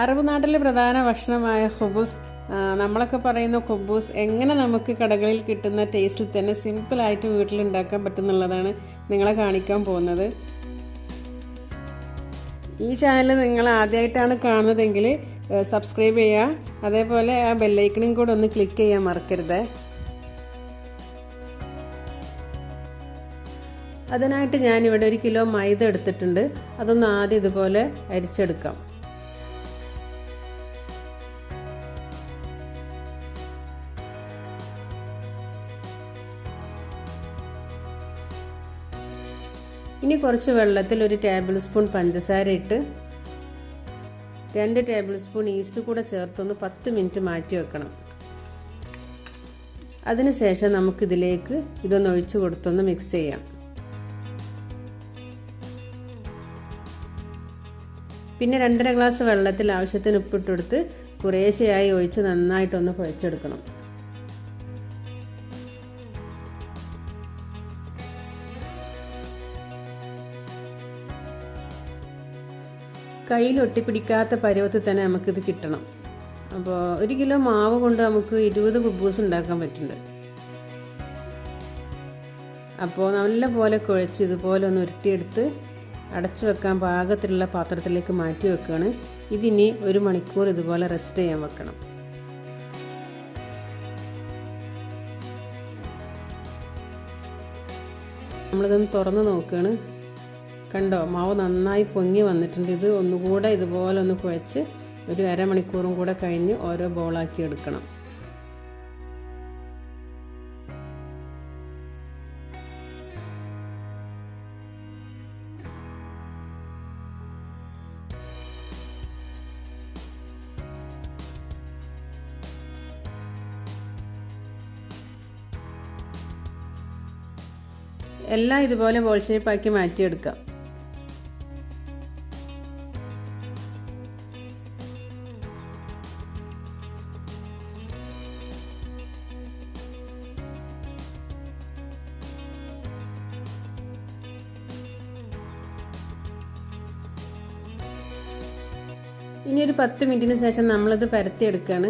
Arab നാട്ടിലെ പ്രധാന ഭക്ഷണമായ ഖുബൂസ്, നമ്മളൊക്കെ പറയുന്ന ഖുബൂസ് എങ്ങനെ നമുക്ക് കടകളിൽ കിട്ടുന്ന ടേസ്റ്റിൽ തന്നെ സിമ്പിളായിട്ട് വീട്ടിലുണ്ടാക്കാൻ പറ്റുന്നുള്ളതാണ് നിങ്ങളെ കാണിക്കാൻ പോകുന്നത്. ഈ ചാനൽ നിങ്ങൾ ആദ്യമായിട്ടാണ് കാണുന്നതെങ്കിൽ സബ്സ്ക്രൈബ് ചെയ്യുക, അതേപോലെ ആ ബെല്ലൈക്കണും കൂടെ ഒന്ന് ക്ലിക്ക് ചെയ്യാൻ മറക്കരുത്. അതിനായിട്ട് ഞാനിവിടെ 1 കിലോ മൈദ എടുത്തിട്ടുണ്ട്. അതൊന്ന് ആദ്യം ഇതുപോലെ അരിച്ചെടുക്കാം. ഇനി കുറച്ച് വെള്ളത്തിൽ 1 ടേബിൾ സ്പൂൺ പഞ്ചസാര ഇട്ട് 2 ടേബിൾ സ്പൂൺ ഈസ്റ്റ് കൂടെ ചേർത്തൊന്ന് 10 മിനിറ്റ് മാറ്റി വെക്കണം. അതിനുശേഷം നമുക്കിതിലേക്ക് ഇതൊന്ന് ഒഴിച്ചു കൊടുത്തൊന്ന് മിക്സ് ചെയ്യാം. പിന്നെ 2.5 ഗ്ലാസ് വെള്ളത്തിൽ ആവശ്യത്തിന് ഉപ്പിട്ടെടുത്ത് കുറേശ്ശെയായി ഒഴിച്ച് നന്നായിട്ടൊന്ന് കുഴച്ചെടുക്കണം. കയ്യിൽ ഒട്ടിപ്പിടിക്കാത്ത പരുവത്തിൽ തന്നെ നമുക്കിത് കിട്ടണം. അപ്പോൾ 1 കിലോ മാവ് കൊണ്ട് നമുക്ക് 20 ഖുബൂസ് ഉണ്ടാക്കാൻ പറ്റുന്നുണ്ട്. അപ്പോൾ നല്ല പോലെ കുഴച്ച് ഇതുപോലെ ഒന്ന് ഉരുട്ടിയെടുത്ത് അടച്ചു വെക്കാൻ പാകത്തിലുള്ള പാത്രത്തിലേക്ക് മാറ്റി വെക്കുകയാണ്. ഇതിനി 1 മണിക്കൂർ ഇതുപോലെ റെസ്റ്റ് ചെയ്യാൻ വെക്കണം. നമ്മളിതൊന്ന് തുറന്ന് നോക്കുകയാണ്. കണ്ടോ, മാവ് നന്നായി പൊങ്ങി വന്നിട്ടുണ്ട്. ഇത് ഒന്നുകൂടെ ഇതുപോലെ ഒന്ന് കുഴച്ച് 1 അരമണിക്കൂറും കൂടെ കഴിഞ്ഞ് ഓരോ ബോളാക്കി എടുക്കണം. എല്ലാം ഇതുപോലെ ബോൾ ഷേപ്പാക്കി മാറ്റിയെടുക്കാം. ഇനി ഒരു 10 മിനിറ്റിന് ശേഷം നമ്മളിത് പരത്തിയെടുക്കുകയാണ്.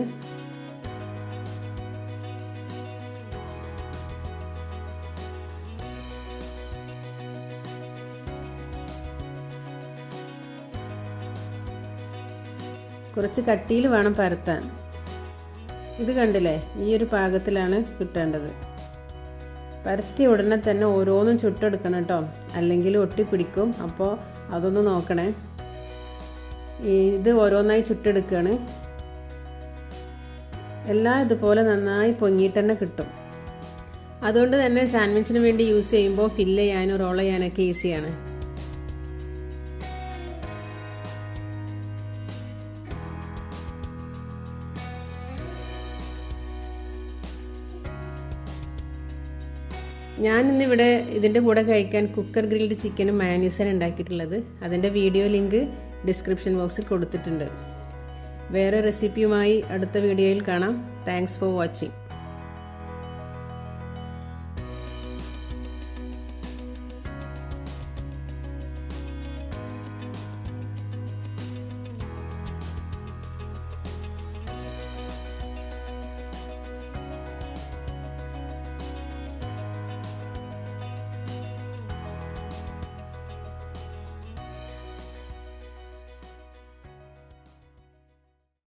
കുറച്ച് കട്ടിയിൽ വേണം പരത്താൻ. ഇത് കണ്ടില്ലേ, ഈ ഒരു പാകത്തിലാണ് കിട്ടേണ്ടത്. പരത്തിയ ഉടനെ തന്നെ ഓരോന്നും ചുട്ടെടുക്കണം കേട്ടോ, അല്ലെങ്കിൽ ഒട്ടിപ്പിടിക്കും. അപ്പോൾ അതൊന്ന് നോക്കണേ. ഇത് ഓരോന്നായി ചുട്ടെടുക്കുകയാണ്. എല്ലാം ഇതുപോലെ നന്നായി പൊങ്ങിയിട്ട് തന്നെ കിട്ടും. അതുകൊണ്ട് തന്നെ സാൻഡ്വിച്ചിന് വേണ്ടി യൂസ് ചെയ്യുമ്പോൾ ഫില്ല് ചെയ്യാനും റോൾ ചെയ്യാനൊക്കെ ഈസിയാണ്. ഞാനിന്നിവിടെ ഇതിൻ്റെ കൂടെ കഴിക്കാൻ കുക്കർ ഗ്രിൽഡ് ചിക്കനും മയോണീസാണ് ഉണ്ടാക്കിയിട്ടുള്ളത്. അതിൻ്റെ വീഡിയോ ലിങ്ക് ഡിസ്ക്രിപ്ഷൻ ബോക്സിൽ കൊടുത്തിട്ടുണ്ട്. വേറെ റെസിപ്പിയുമായി അടുത്ത വീഡിയോയിൽ കാണാം. Thanks for watching.